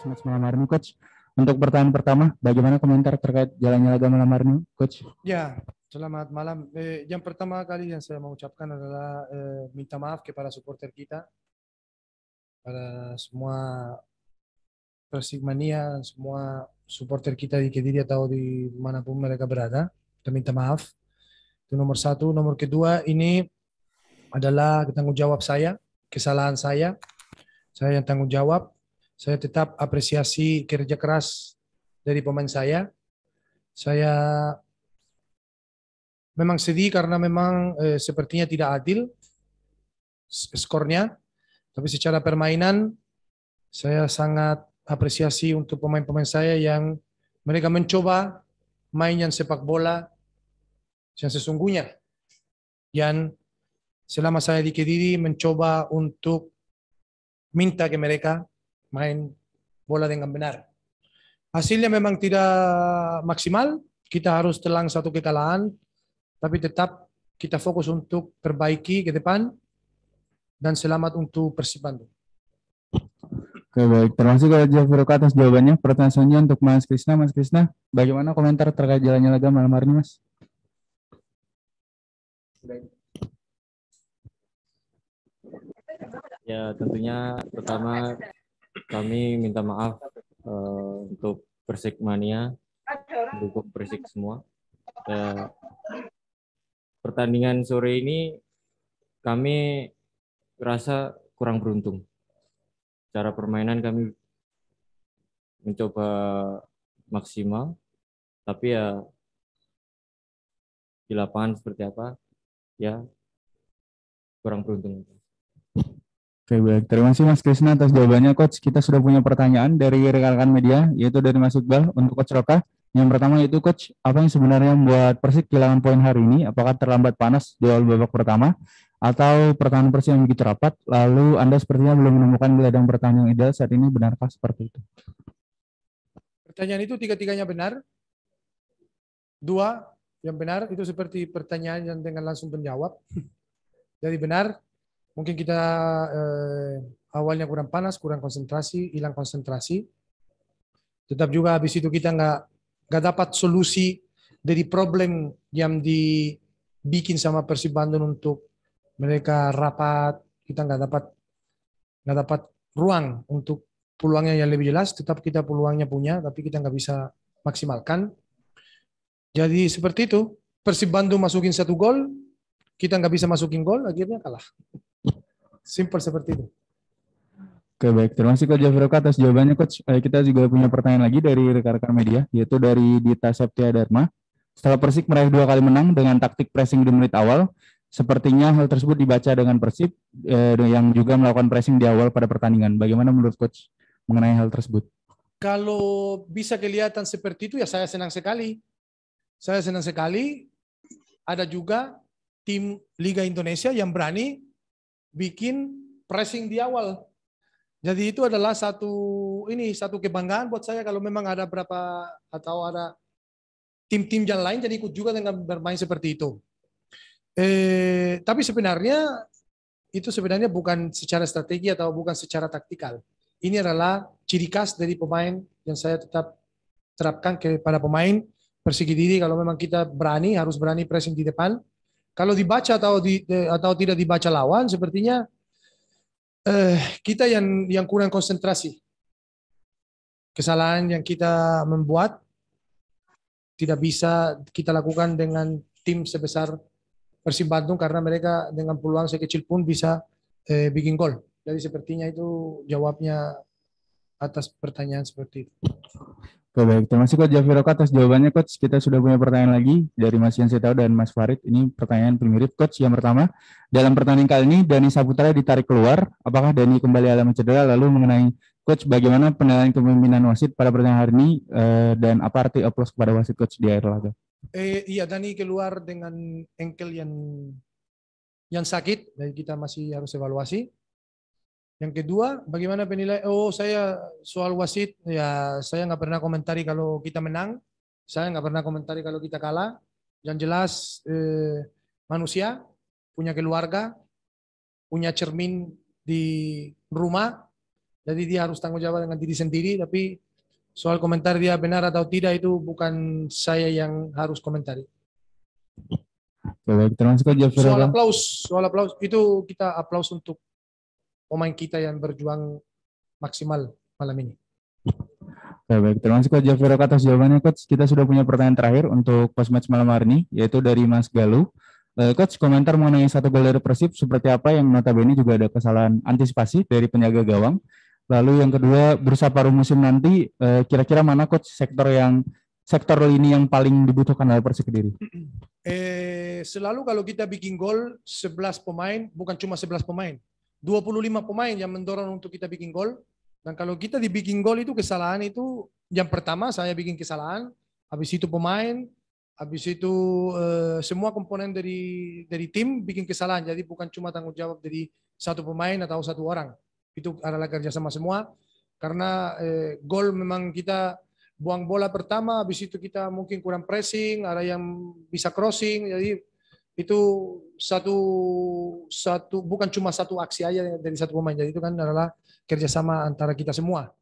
Match malam hari ini, Coach. Untuk pertanyaan pertama, bagaimana komentar terkait jalannya laga malam hari ini, Coach? Ya, selamat malam. Yang pertama kali yang saya mau ucapkan adalah minta maaf kepada supporter kita, pada semua Persikmania, semua supporter kita di Kediri atau di manapun mereka berada. Kita minta maaf. Itu nomor satu. Nomor kedua, ini adalah tanggung jawab saya, kesalahan saya. Saya yang tanggung jawab. Saya tetap apresiasi kerja keras dari pemain saya. Saya memang sedih karena memang sepertinya tidak adil skornya. Tapi secara permainan, saya sangat apresiasi untuk pemain-pemain saya yang mereka mencoba main yang sepak bola yang sesungguhnya. Yang selama saya di Kediri mencoba untuk minta ke mereka main bola dengan benar. Hasilnya memang tidak maksimal, kita harus telan satu kekalahan, tapi tetap kita fokus untuk perbaiki ke depan dan selamat untuk Persib Bandung. Oke, baik. Terima kasih Coach Jafiro atas jawabannya. Pertanyaan selanjutnya untuk Mas Krisna. Mas Krisna, bagaimana komentar terkait jalannya laga malam hari ini, Mas? Ya, tentunya pertama kami minta maaf untuk Persikmania, mendukung Persik semua. Pertandingan sore ini kami rasa kurang beruntung. Cara permainan kami mencoba maksimal, tapi ya di lapangan seperti apa, ya kurang beruntung. Oke, baik. Terima kasih Mas Krisna atas jawabannya, Coach. Kita sudah punya pertanyaan dari rekan-rekan media, yaitu dari Mas Iqbal untuk Coach Roka. Yang pertama yaitu, Coach, apa yang sebenarnya membuat Persik kehilangan poin hari ini? Apakah terlambat panas di awal babak pertama? Atau pertahanan Persik yang begitu rapat? Lalu Anda sepertinya belum menemukan gelandang pertahanan yang ideal saat ini, benarkah seperti itu? Pertanyaan itu tiga-tiganya benar. Dua yang benar itu seperti pertanyaan yang dengan langsung menjawab. Jadi benar. Mungkin kita awalnya kurang panas, kurang konsentrasi, hilang konsentrasi. Tetap juga habis itu kita nggak dapat solusi dari problem yang dibikin sama Persib Bandung untuk mereka rapat. Kita nggak dapat ruang untuk peluangnya yang lebih jelas. Tetap kita peluangnya punya, tapi kita nggak bisa maksimalkan. Jadi seperti itu. Persib Bandung masukin 1 gol, kita nggak bisa masukin gol, akhirnya kalah. Simple seperti itu. Oke, baik. Terima kasih Coach Jafiro atas jawabannya, Coach. Kita juga punya pertanyaan lagi dari rekan-rekan media, yaitu dari Dita Septia Dharma. Setelah Persik meraih 2 kali menang dengan taktik pressing di menit awal, sepertinya hal tersebut dibaca dengan Persib yang juga melakukan pressing di awal pada pertandingan. Bagaimana menurut Coach mengenai hal tersebut? Kalau bisa kelihatan seperti itu, ya saya senang sekali. Saya senang sekali. Ada juga tim Liga Indonesia yang berani bikin pressing di awal. Jadi itu adalah satu kebanggaan buat saya kalau memang ada ada tim-tim yang lain jadi ikut juga dengan bermain seperti itu. Tapi sebenarnya itu bukan secara strategi atau bukan secara taktikal. Ini adalah ciri khas dari pemain yang saya tetap terapkan kepada pemain Persik Kediri. Kalau memang kita harus berani pressing di depan. Kalau dibaca atau tidak dibaca lawan, sepertinya kita yang kurang konsentrasi. Kesalahan yang kita membuat tidak bisa kita lakukan dengan tim sebesar Persib Bandung karena mereka dengan peluang sekecil pun bisa bikin gol. Jadi sepertinya itu jawabnya atas pertanyaan seperti itu. Oke, baik. Terima kasih Coach Jafiro atas jawabannya, Coach. Kita sudah punya pertanyaan lagi dari Mas Yan Setao dan Mas Farid. Ini pertanyaan mirip, Coach. Yang pertama, dalam pertandingan kali ini Dani Saputra ditarik keluar. Apakah Dani kembali alami cedera? Lalu mengenai Coach, bagaimana penilaian kepemimpinan wasit pada pertandingan hari ini dan apa arti aplaus kepada wasit, Coach, di akhir laga? Iya, Dani keluar dengan engkel yang sakit, jadi kita masih harus evaluasi. Yang kedua, bagaimana penilaian? Saya soal wasit, ya saya nggak pernah komentari kalau kita menang, saya nggak pernah komentari kalau kita kalah. Yang jelas manusia punya keluarga, punya cermin di rumah, Jadi dia harus tanggung jawab dengan diri sendiri, tapi soal komentar dia benar atau tidak itu bukan saya yang harus komentari. Oke, baik. Terima kasih Coach Jafir. Soal aplaus itu kita aplaus untuk pemain kita yang berjuang maksimal malam ini. Oke, baik. Terima kasih Coach Jafir atas jawabannya, Coach. Kita sudah punya pertanyaan terakhir untuk post match malam hari ini, yaitu dari Mas Galuh. Coach, komentar mengenai 1 gol dari Persib seperti apa yang notabene juga ada kesalahan antisipasi dari penjaga gawang. Lalu yang kedua, bursa paruh musim nanti, kira-kira mana Coach sektor lini yang paling dibutuhkan oleh Persik Kediri? Selalu kalau kita bikin gol 11 pemain, bukan cuma 11 pemain, 25 pemain yang mendorong untuk kita bikin gol. Dan kalau kita dibikin gol itu kesalahan itu, yang pertama saya bikin kesalahan, habis itu pemain, habis itu semua komponen dari tim bikin kesalahan. Jadi bukan cuma tanggung jawab dari satu pemain atau satu orang. Itu adalah kerjasama semua. Karena gol memang kita buang bola pertama, habis itu kita mungkin kurang pressing, ada yang bisa crossing. Jadi itu bukan cuma satu aksi aja dari satu pemain. Jadi itu kan adalah kerjasama antara kita semua.